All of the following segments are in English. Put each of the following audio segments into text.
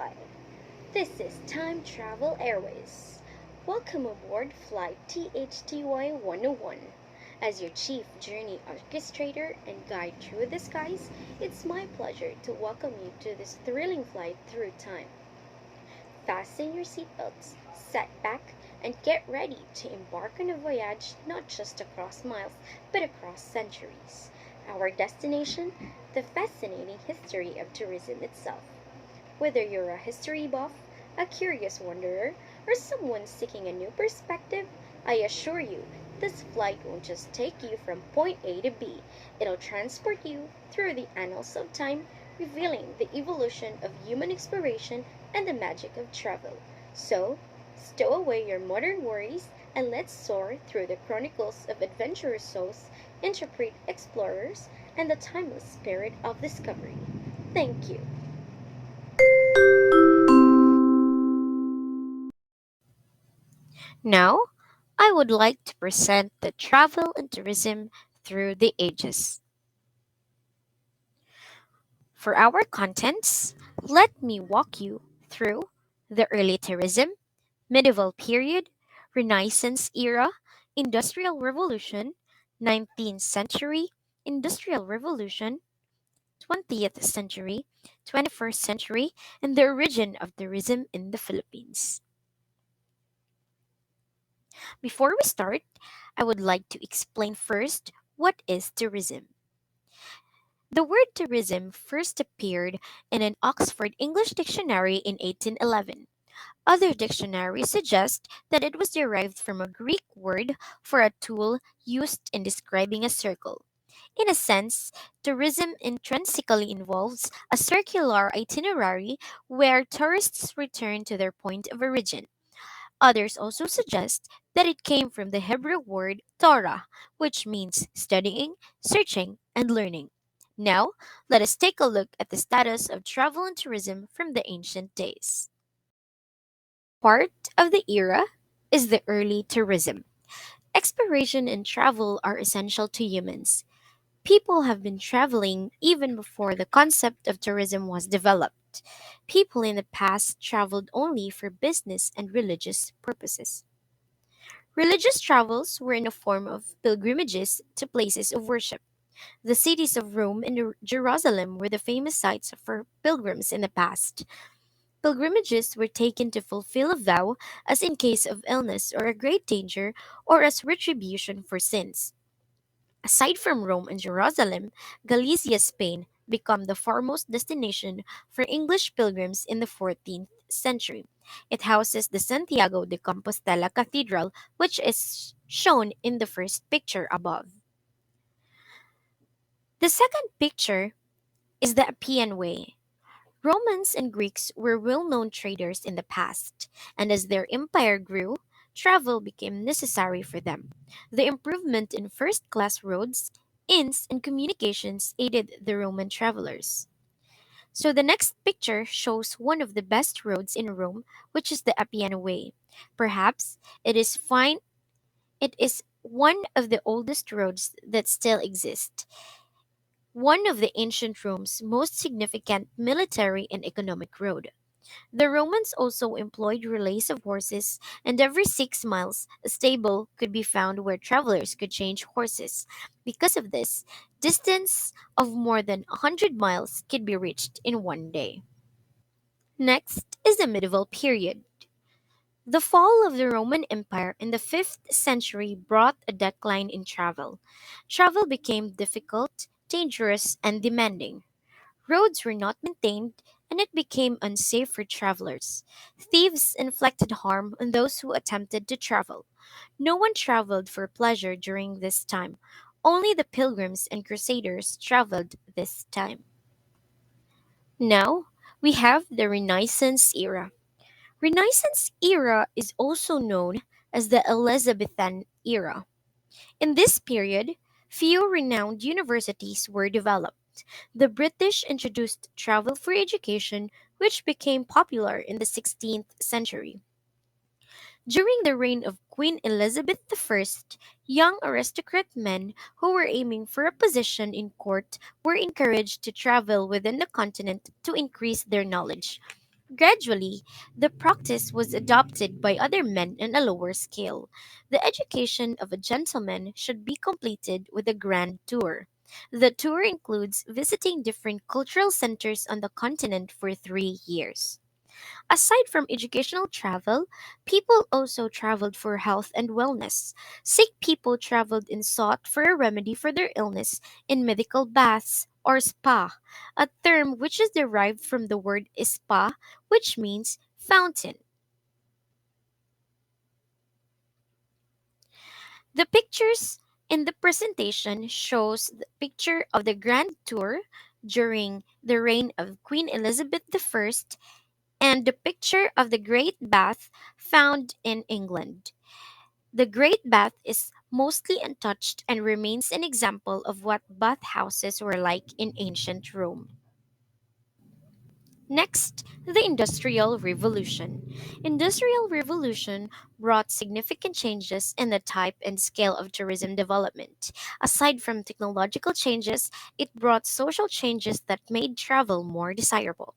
fly. This is Time Travel Airways. Welcome aboard Flight THTY 101. As your chief journey orchestrator and guide through the skies, it's my pleasure to welcome you to this thrilling flight through time. Fasten your seatbelts, set back, and get ready to embark on a voyage not just across miles, but across centuries. Our destination, the fascinating history of tourism itself. Whether you're a history buff, a curious wanderer, or someone seeking a new perspective, I assure you this flight won't just take you from point A to B, it'll transport you through the annals of time, revealing the evolution of human exploration and the magic of travel. So, stow away your modern worries and let's soar through the chronicles of adventurous souls, intrepid explorers, and the timeless spirit of discovery. Thank you. Now, I would like to present the travel and tourism through the ages. For our contents, let me walk you through the early tourism, medieval period, Renaissance era, Industrial Revolution, 19th century, Industrial Revolution, 20th century, 21st century, and the origin of tourism in the Philippines. Before we start, I would like to explain first what is tourism. The word tourism first appeared in an Oxford English dictionary in 1811. Other dictionaries suggest that it was derived from a Greek word for a tool used in describing a circle. In a sense, tourism intrinsically involves a circular itinerary where tourists return to their point of origin. Others also suggest that it came from the Hebrew word Torah, which means studying, searching, and learning. Now, let us take a look at the status of travel and tourism from the ancient days. Part of the era is the early tourism. Exploration and travel are essential to humans. People have been traveling even before the concept of tourism was developed. People in the past traveled only for business and religious purposes. Religious travels were in the form of pilgrimages to places of worship. The cities of Rome and Jerusalem were the famous sites for pilgrims in the past. Pilgrimages were taken to fulfill a vow, as in case of illness or a great danger, or as retribution for sins. Aside from Rome and Jerusalem, Galicia, Spain, became the foremost destination for English pilgrims in the 14th century. It houses the Santiago de Compostela Cathedral, which is shown in the first picture above. The second picture is the Appian Way. Romans and Greeks were well known traders in the past, and as their empire grew, travel became necessary for them. The improvement in first class roads, inns, and communications aided the Roman travelers. So the next picture shows one of the best roads in Rome, which is the Appian Way. Perhaps it is one of the oldest roads that still exist, one of the ancient Rome's most significant military and economic road. The Romans also employed relays of horses, and every 6 miles a stable could be found where travelers could change horses. Because of this, distance of more than 100 miles could be reached in one day. Next is the medieval period. The fall of the Roman Empire in the 5th century brought a decline in travel. Travel became difficult, dangerous, and demanding. Roads were not maintained, and it became unsafe for travelers. Thieves inflicted harm on those who attempted to travel. No one traveled for pleasure during this time. Only the pilgrims and crusaders traveled this time. Now, we have the Renaissance era. Renaissance era is also known as the Elizabethan era. In this period, few renowned universities were developed. The British introduced travel for education, which became popular in the 16th century. During the reign of Queen Elizabeth I, young aristocrat men who were aiming for a position in court were encouraged to travel within the continent to increase their knowledge. Gradually, the practice was adopted by other men on a lower scale. The education of a gentleman should be completed with a grand tour. The tour includes visiting different cultural centers on the continent for 3 years. Aside from educational travel, people also traveled for health and wellness. Sick people traveled and sought for a remedy for their illness in medical baths or spa, a term which is derived from the word spa, which means fountain. The pictures in the presentation shows the picture of the Grand Tour during the reign of Queen Elizabeth I and the picture of the Great Bath found in England. The Great Bath is mostly untouched and remains an example of what bathhouses were like in ancient Rome. Next, the Industrial Revolution. Industrial Revolution brought significant changes in the type and scale of tourism development. Aside from technological changes, it brought social changes that made travel more desirable.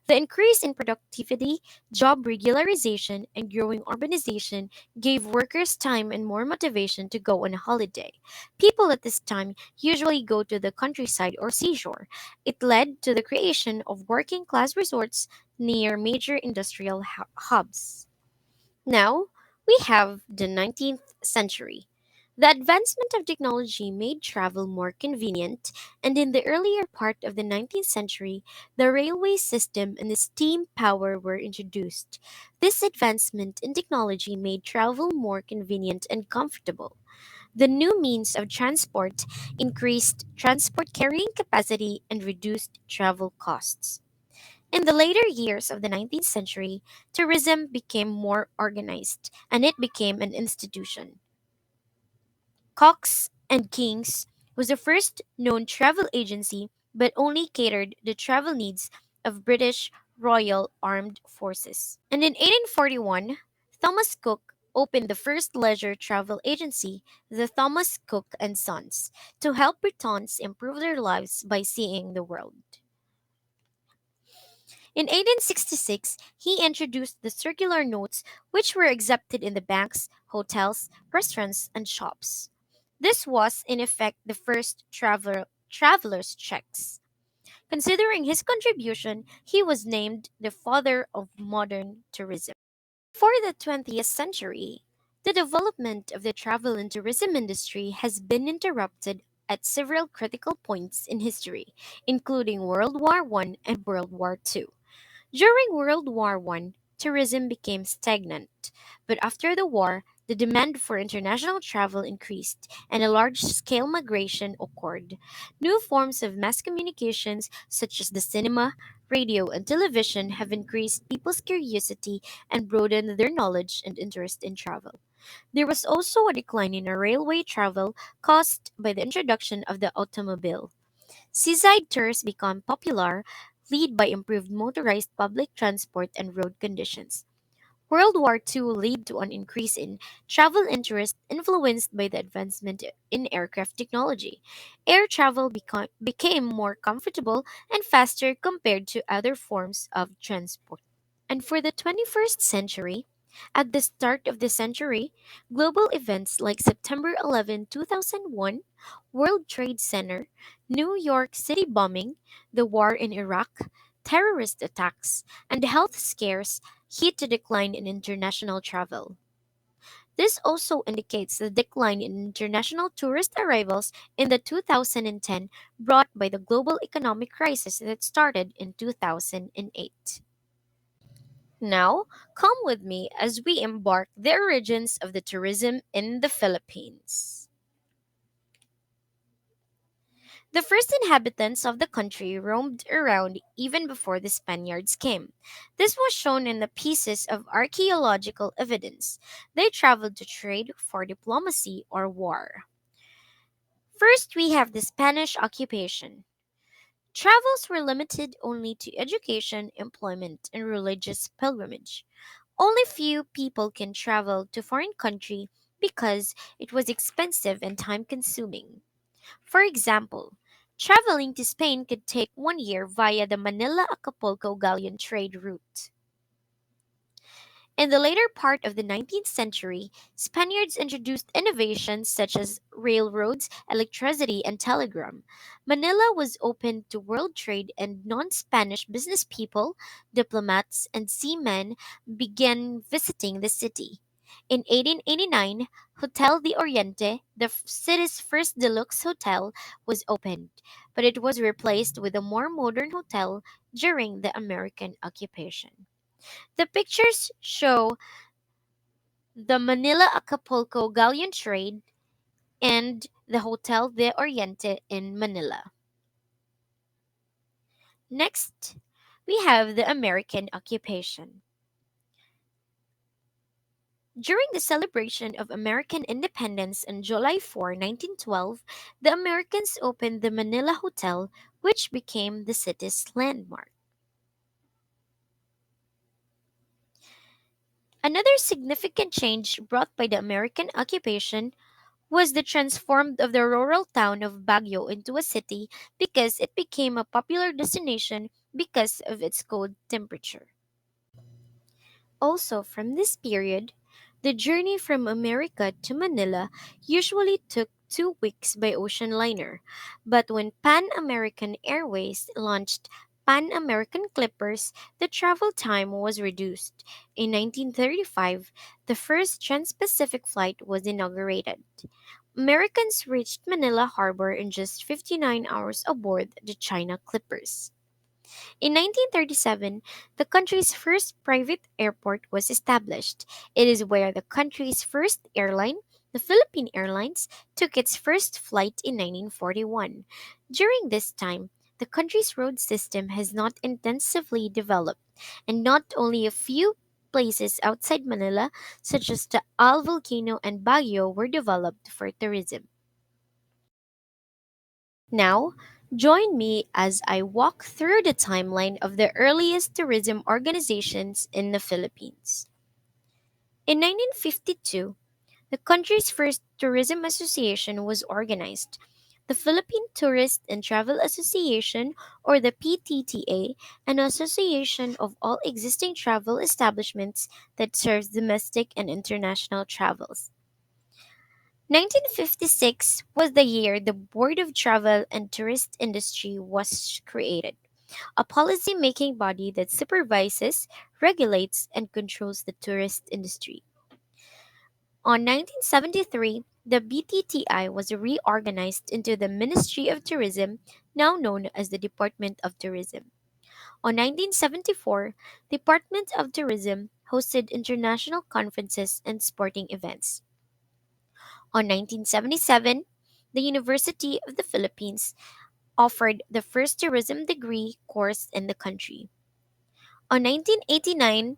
The increase in productivity, job regularization, and growing urbanization gave workers time and more motivation to go on a holiday. People at this time usually go to the countryside or seashore. It led to the creation of working class resorts near major industrial hubs. Now, we have the 19th century. The advancement of technology made travel more convenient, and in the earlier part of the 19th century, the railway system and the steam power were introduced. This advancement in technology made travel more convenient and comfortable. The new means of transport increased transport carrying capacity and reduced travel costs. In the later years of the 19th century, tourism became more organized and it became an institution. Cox and Kings was the first known travel agency but only catered the travel needs of British Royal Armed Forces. And in 1841, Thomas Cook opened the first leisure travel agency, the Thomas Cook and Sons, to help Britons improve their lives by seeing the world. In 1866, he introduced the circular notes, which were accepted in the banks, hotels, restaurants, and shops. This was, in effect, the first traveler's checks. Considering his contribution, he was named the father of modern tourism. For the 20th century, the development of the travel and tourism industry has been interrupted at several critical points in history, including World War I and World War II. During World War I, tourism became stagnant, but after the war, the demand for international travel increased and a large scale migration occurred. New forms of mass communications, such as the cinema, radio, and television, have increased people's curiosity and broadened their knowledge and interest in travel. There was also a decline in railway travel caused by the introduction of the automobile. Seaside tours become popular, led by improved motorized public transport and road conditions. World War II led to an increase in travel interest influenced by the advancement in aircraft technology. Air travel became more comfortable and faster compared to other forms of transport. And for the 21st century, at the start of the century, global events like September 11, 2001, World Trade Center, New York City bombing, the war in Iraq, terrorist attacks, and health scares hit a decline in international travel. This also indicates the decline in international tourist arrivals in the 2010 brought by the global economic crisis that started in 2008. Now, come with me as we embark the origins of the tourism in the Philippines. The first inhabitants of the country roamed around even before the Spaniards came. This was shown in the pieces of archaeological evidence. They traveled to trade, for diplomacy, or war. First, we have the Spanish occupation. Travels were limited only to education, employment, and religious pilgrimage. Only few people can travel to foreign country because it was expensive and time consuming. For example, Traveling to Spain could take 1 year via the Manila Acapulco galleon trade route. In the later part of the 19th century, Spaniards introduced innovations such as railroads, electricity, and telegram. Manila was open to world trade, and non Spanish business people, diplomats, and seamen began visiting the city. In 1889, Hotel de Oriente, the city's first deluxe hotel, was opened, but it was replaced with a more modern hotel during the American occupation. The pictures show the Manila Acapulco galleon trade and the Hotel de Oriente in Manila. Next, we have the American occupation. During the celebration of American independence on July 4, 1912, the Americans opened the Manila Hotel, which became the city's landmark. Another significant change brought by the American occupation was the transformed of the rural town of Baguio into a city because it became a popular destination because of its cold temperature. Also, from this period, the journey from America to Manila usually took 2 weeks by ocean liner, but when Pan American Airways launched Pan American Clippers, the travel time was reduced. In 1935, the first Trans Pacific flight was inaugurated. Americans reached Manila Harbor in just 59 hours aboard the China Clippers. In 1937, the country's first private airport was established. It is where the country's first airline, the Philippine Airlines, took its first flight in 1941. During this time, the country's road system has not intensively developed, and not only a few places outside Manila, such as the Al Volcano and Baguio, were developed for tourism. Now, join me as I walk through the timeline of the earliest tourism organizations in the Philippines. In 1952, the country's first tourism association was organized. The Philippine Tourist and Travel Association, or the PTTA, an association of all existing travel establishments that serves domestic and international travels. 1956 was the year the Board of Travel and Tourist Industry was created, a policy making body that supervises, regulates, and controls the tourist industry. On 1973, the BTTI was reorganized into the Ministry of Tourism, now known as the Department of Tourism. On 1974, Department of Tourism hosted international conferences and sporting events. On 1977, the University of the Philippines offered the first tourism degree course in the country. On 1989,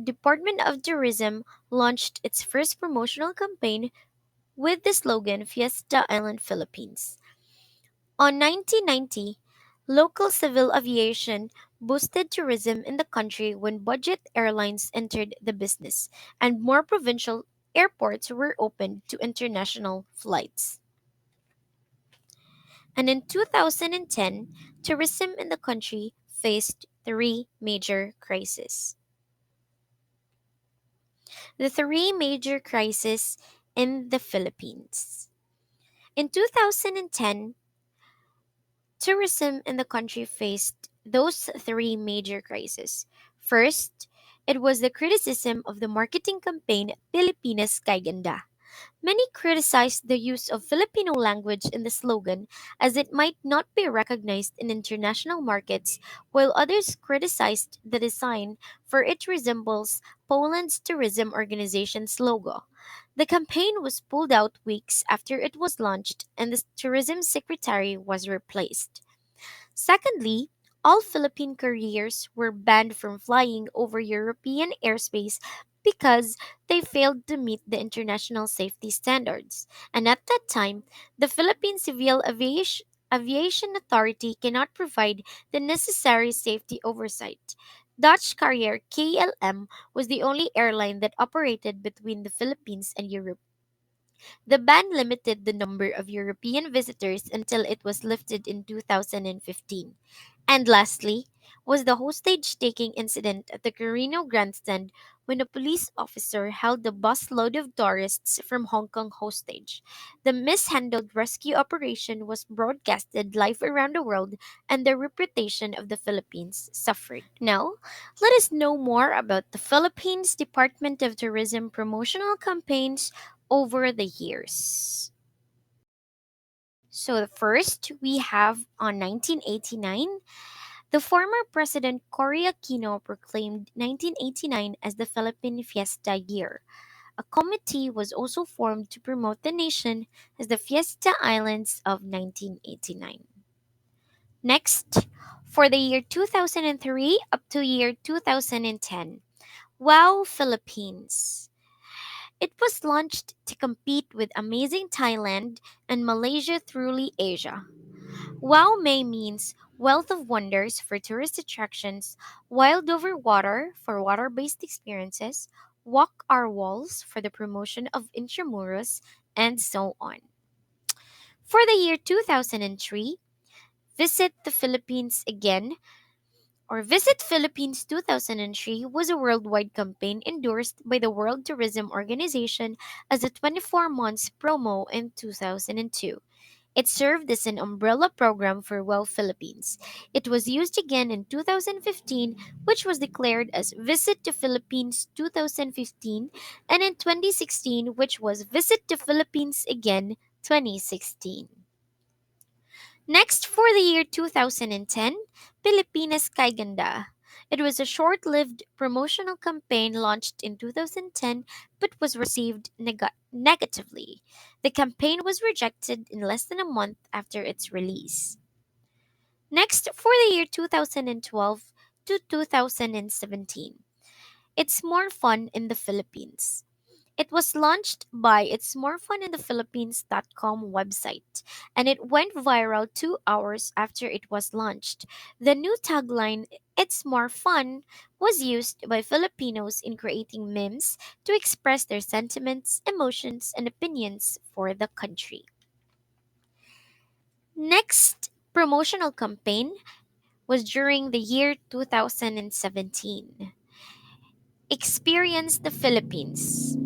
Department of Tourism launched its first promotional campaign with the slogan Fiesta Island Philippines. On 1990, local civil aviation boosted tourism in the country when budget airlines entered the business and more provincial airports were opened to international flights. And in 2010, tourism in the country faced three major crises. The three major crises in the Philippines. In 2010, tourism in the country faced those three major crises. First, it was the criticism of the marketing campaign Pilipinas Kay Ganda. Many criticized the use of Filipino language in the slogan as it might not be recognized in international markets, while others criticized the design for it resembles Poland's tourism organization's logo. The campaign was pulled out weeks after it was launched and the tourism secretary was replaced. Secondly, all Philippine couriers were banned from flying over European airspace because they failed to meet the international safety standards. And at that time, the Philippine Aviation Authority cannot provide the necessary safety oversight. Dutch carrier KLM was the only airline that operated between the Philippines and Europe. The ban limited the number of European visitors until it was lifted in 2015. And lastly, was the hostage taking incident at the Carino Grandstand when a police officer held a busload of tourists from Hong Kong hostage. The mishandled rescue operation was broadcasted live around the world, and the reputation of the Philippines suffered. Now, let us know more about the Philippines Department of Tourism promotional campaigns over the years. So, the first we have on 1989. The former President Cory Aquino proclaimed 1989 as the Philippine Fiesta Year. A committee was also formed to promote the nation as the Fiesta Islands of 1989. Next, for the year 2003 up to year 2010, Wow Philippines. It was launched to compete with Amazing Thailand and Malaysia Truly Asia. Wow May means wealth of wonders for tourist attractions, wild over water for water based experiences, walk our walls for the promotion of intramuros, and so on. For the year 2003, Visit the Philippines Again or Visit Philippines 2003 was a worldwide campaign endorsed by the World Tourism Organization as a 24 months promo in 2002. It served as an umbrella program for WOW Philippines. It was used again in 2015, which was declared as Visit to Philippines 2015, and in 2016, which was Visit to Philippines Again 2016. Next, for the year 2010, Pilipinas Kay Ganda. It was a short lived promotional campaign launched in 2010 but was received negatively. The campaign was rejected in less than a month after its release. Next, for the year 2012 to 2017, It's More Fun in the Philippines. It was launched by its morefuninthephilippines.com website, and it went viral 2 hours after it was launched. The new tagline, It's More Fun, was used by Filipinos in creating memes to express their sentiments, emotions, and opinions for the country. Next promotional campaign was during the year 2017. Experience the Philippines.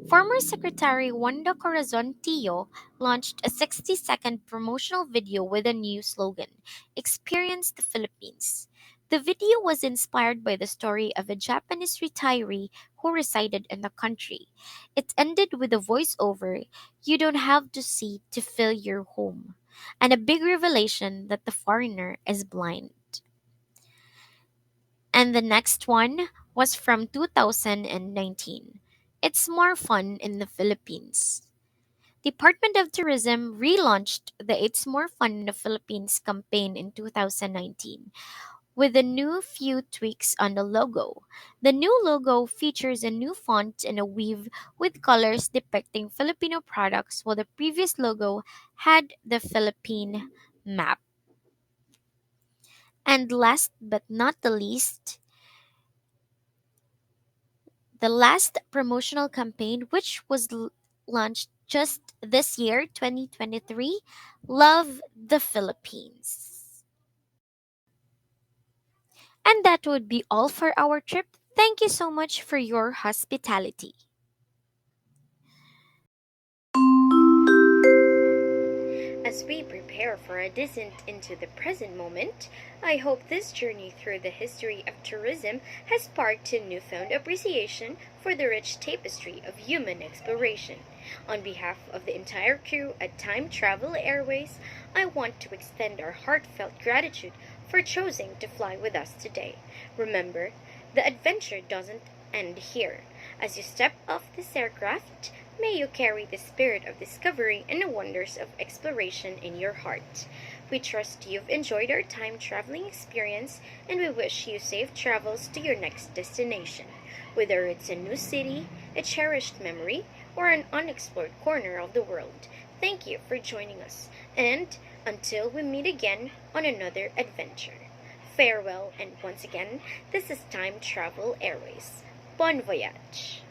Former Secretary Wanda Corazon Tio launched a 60-second promotional video with a new slogan, Experience the Philippines. The video was inspired by the story of a Japanese retiree who resided in the country. It ended with a voiceover, You don't have to see to feel your home, and a big revelation that the foreigner is blind. And the next one was from 2019. It's More Fun in the Philippines. Department of Tourism relaunched the It's More Fun in the Philippines campaign in 2019 with a new few tweaks on the logo. The new logo features a new font and a weave with colors depicting Filipino products, while the previous logo had the Philippine map. And last but not the least, the last promotional campaign, which was launched just this year, 2023, Love the Philippines. And that would be all for our trip. Thank you so much for your hospitality. As we prepare for a descent into the present moment, I hope this journey through the history of tourism has sparked a newfound appreciation for the rich tapestry of human exploration. On behalf of the entire crew at Time Travel Airways, I want to extend our heartfelt gratitude for choosing to fly with us today. Remember, the adventure doesn't end here. As you step off this aircraft, may you carry the spirit of discovery and the wonders of exploration in your heart. We trust you've enjoyed our time traveling experience, and we wish you safe travels to your next destination. Whether it's a new city, a cherished memory, or an unexplored corner of the world, thank you for joining us. And until we meet again on another adventure. Farewell, and once again, this is Time Travel Airways. Bon voyage!